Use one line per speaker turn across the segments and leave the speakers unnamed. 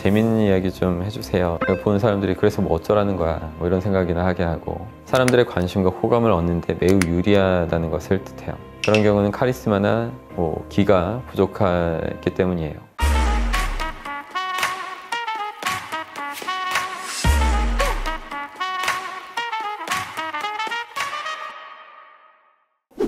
재밌는 이야기 좀 해주세요. 보는 사람들이 그래서 뭐 어쩌라는 거야 뭐 이런 생각이나 하게 하고, 사람들의 관심과 호감을 얻는데 매우 유리하다는 것을 뜻해요. 그런 경우는 카리스마나 기가 부족하기 때문이에요.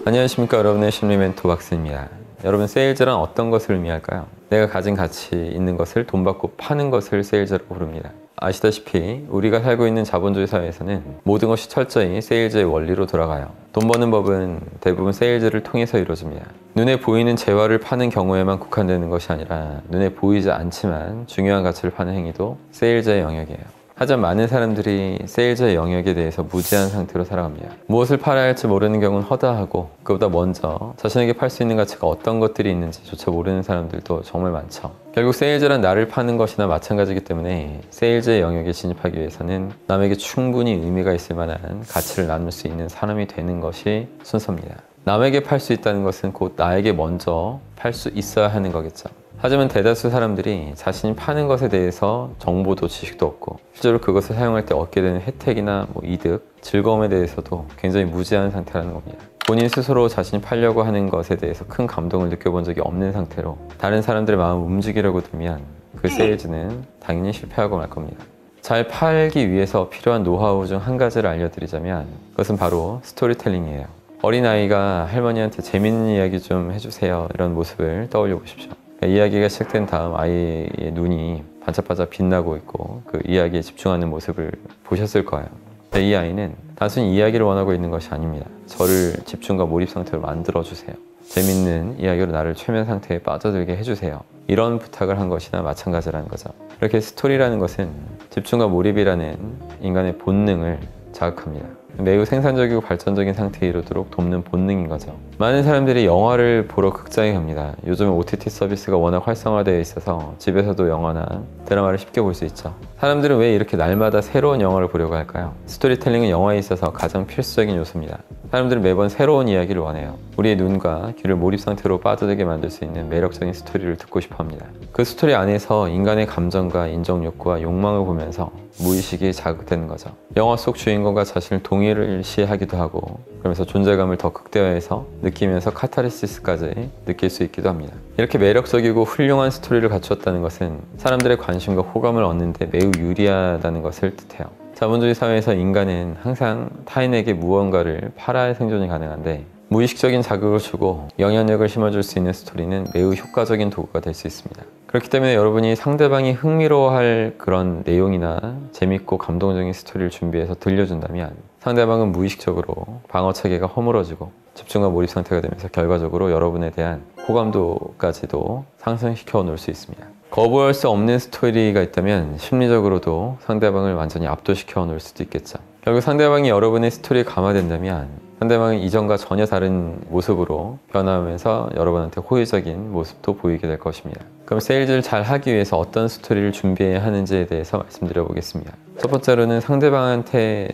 안녕하십니까, 여러분의 심리 멘토 박스입니다. 여러분, 세일즈란 어떤 것을 의미할까요? 내가 가진 가치 있는 것을 돈 받고 파는 것을 세일즈라고 부릅니다. 아시다시피 우리가 살고 있는 자본주의 사회에서는 모든 것이 철저히 세일즈의 원리로 돌아가요. 돈 버는 법은 대부분 세일즈를 통해서 이루어집니다. 눈에 보이는 재화를 파는 경우에만 국한되는 것이 아니라 눈에 보이지 않지만 중요한 가치를 파는 행위도 세일즈의 영역이에요. 하지만 많은 사람들이 세일즈의 영역에 대해서 무지한 상태로 살아갑니다. 무엇을 팔아야 할지 모르는 경우는 허다하고, 그보다 먼저 자신에게 팔 수 있는 가치가 어떤 것들이 있는지조차 모르는 사람들도 정말 많죠. 결국 세일즈란 나를 파는 것이나 마찬가지이기 때문에 세일즈의 영역에 진입하기 위해서는 남에게 충분히 의미가 있을 만한 가치를 나눌 수 있는 사람이 되는 것이 순서입니다. 남에게 팔 수 있다는 것은 곧 나에게 먼저 팔 수 있어야 하는 거겠죠. 하지만 대다수 사람들이 자신이 파는 것에 대해서 정보도 지식도 없고, 실제로 그것을 사용할 때 얻게 되는 혜택이나 이득, 즐거움에 대해서도 굉장히 무지한 상태라는 겁니다. 본인 스스로 자신이 팔려고 하는 것에 대해서 큰 감동을 느껴본 적이 없는 상태로 다른 사람들의 마음을 움직이려고 들면 그 세일즈는 당연히 실패하고 말 겁니다. 잘 팔기 위해서 필요한 노하우 중 한 가지를 알려드리자면 그것은 바로 스토리텔링이에요. 어린아이가 할머니한테 재밌는 이야기 좀 해주세요 이런 모습을 떠올려 보십시오. 이야기가 시작된 다음 아이의 눈이 반짝반짝 빛나고 있고 그 이야기에 집중하는 모습을 보셨을 거예요. 이 아이는 단순히 이야기를 원하고 있는 것이 아닙니다. 저를 집중과 몰입 상태로 만들어주세요. 재밌는 이야기로 나를 최면 상태에 빠져들게 해주세요. 이런 부탁을 한 것이나 마찬가지라는 거죠. 이렇게 스토리라는 것은 집중과 몰입이라는 인간의 본능을 자극합니다. 매우 생산적이고 발전적인 상태에 이르도록 돕는 본능인 거죠. 많은 사람들이 영화를 보러 극장에 갑니다. 요즘은 OTT 서비스가 워낙 활성화되어 있어서 집에서도 영화나 드라마를 쉽게 볼 수 있죠. 사람들은 왜 이렇게 날마다 새로운 영화를 보려고 할까요? 스토리텔링은 영화에 있어서 가장 필수적인 요소입니다. 사람들은 매번 새로운 이야기를 원해요. 우리의 눈과 귀를 몰입 상태로 빠져들게 만들 수 있는 매력적인 스토리를 듣고 싶어 합니다. 그 스토리 안에서 인간의 감정과 인정 욕구와 욕망을 보면서 무의식이 자극되는 거죠. 영화 속 주인공과 자신을 동일시하기도 하고, 그러면서 존재감을 더 극대화해서 느끼면서 카타르시스까지 느낄 수 있기도 합니다. 이렇게 매력적이고 훌륭한 스토리를 갖추었다는 것은 사람들의 관심과 호감을 얻는데 매우 유리하다는 것을 뜻해요. 자본주의 사회에서 인간은 항상 타인에게 무언가를 팔아야 생존이 가능한데, 무의식적인 자극을 주고 영향력을 심어줄 수 있는 스토리는 매우 효과적인 도구가 될 수 있습니다. 그렇기 때문에 여러분이 상대방이 흥미로워할 그런 내용이나 재밌고 감동적인 스토리를 준비해서 들려준다면 상대방은 무의식적으로 방어체계가 허물어지고 집중과 몰입 상태가 되면서 결과적으로 여러분에 대한 호감도까지도 상승시켜 놓을 수 있습니다. 거부할 수 없는 스토리가 있다면 심리적으로도 상대방을 완전히 압도시켜 놓을 수도 있겠죠. 결국 상대방이 여러분의 스토리에 감화된다면 상대방은 이전과 전혀 다른 모습으로 변화하면서 여러분한테 호의적인 모습도 보이게 될 것입니다. 그럼 세일즈를 잘 하기 위해서 어떤 스토리를 준비해야 하는지에 대해서 말씀드려 보겠습니다. 첫 번째로는 상대방한테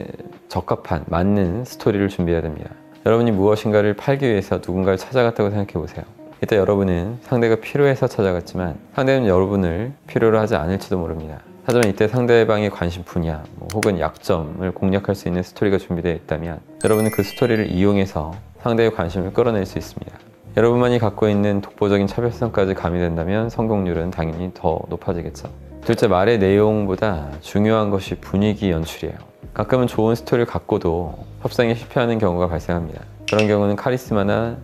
적합한, 맞는 스토리를 준비해야 됩니다. 여러분이 무엇인가를 팔기 위해서 누군가를 찾아갔다고 생각해 보세요. 이때 여러분은 상대가 필요해서 찾아갔지만 상대는 여러분을 필요로 하지 않을지도 모릅니다. 하지만 이때 상대방의 관심 분야 혹은 약점을 공략할 수 있는 스토리가 준비되어 있다면 여러분은 그 스토리를 이용해서 상대의 관심을 끌어낼 수 있습니다. 여러분만이 갖고 있는 독보적인 차별성까지 가미된다면 성공률은 당연히 더 높아지겠죠. 둘째, 말의 내용보다 중요한 것이 분위기 연출이에요. 가끔은 좋은 스토리를 갖고도 협상에 실패하는 경우가 발생합니다. 그런 경우는 카리스마나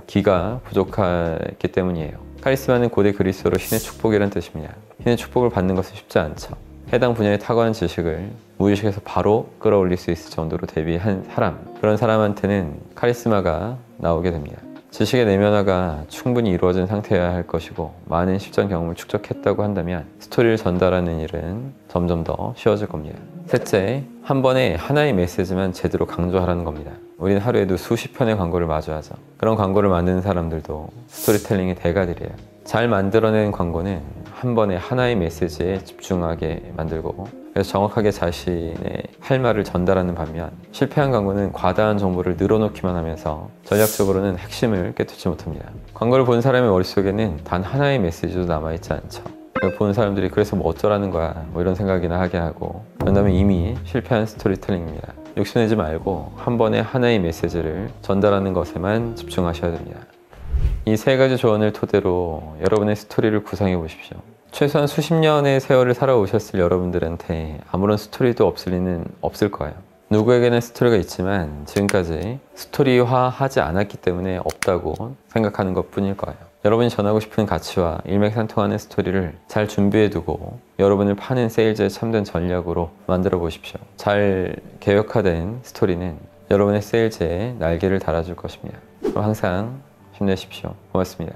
기가 부족하기 때문이에요. 카리스마는 고대 그리스어로 신의 축복이라는 뜻입니다. 신의 축복을 받는 것은 쉽지 않죠. 해당 분야의 탁월한 지식을 무의식에서 바로 끌어올릴 수 있을 정도로 대비한 사람, 그런 사람한테는 카리스마가 나오게 됩니다. 지식의 내면화가 충분히 이루어진 상태여야 할 것이고, 많은 실전 경험을 축적했다고 한다면 스토리를 전달하는 일은 점점 더 쉬워질 겁니다. 셋째, 한 번에 하나의 메시지만 제대로 강조하라는 겁니다. 우리는 하루에도 수십 편의 광고를 마주하죠. 그런 광고를 만드는 사람들도 스토리텔링의 대가들이에요. 잘 만들어낸 광고는 한 번에 하나의 메시지에 집중하게 만들고, 그래서 정확하게 자신의 할 말을 전달하는 반면 실패한 광고는 과다한 정보를 늘어놓기만 하면서 전략적으로는 핵심을 깨닫지 못합니다. 광고를 본 사람의 머릿속에는 단 하나의 메시지도 남아있지 않죠. 보는 사람들이 그래서 뭐 어쩌라는 거야 뭐 이런 생각이나 하게 하고, 그다음에 이미 실패한 스토리텔링입니다. 욕심내지 말고 한 번에 하나의 메시지를 전달하는 것에만 집중하셔야 됩니다. 이 세 가지 조언을 토대로 여러분의 스토리를 구성해 보십시오. 최소한 수십 년의 세월을 살아오셨을 여러분들한테 아무런 스토리도 없을 리는 없을 거예요. 누구에게나 스토리가 있지만 지금까지 스토리화하지 않았기 때문에 없다고 생각하는 것 뿐일 거예요. 여러분이 전하고 싶은 가치와 일맥상통하는 스토리를 잘 준비해 두고 여러분을 파는 세일즈의 참된 전략으로 만들어 보십시오. 잘 계획화된 스토리는 여러분의 세일즈에 날개를 달아줄 것입니다. 그럼 항상 힘내십시오. 고맙습니다.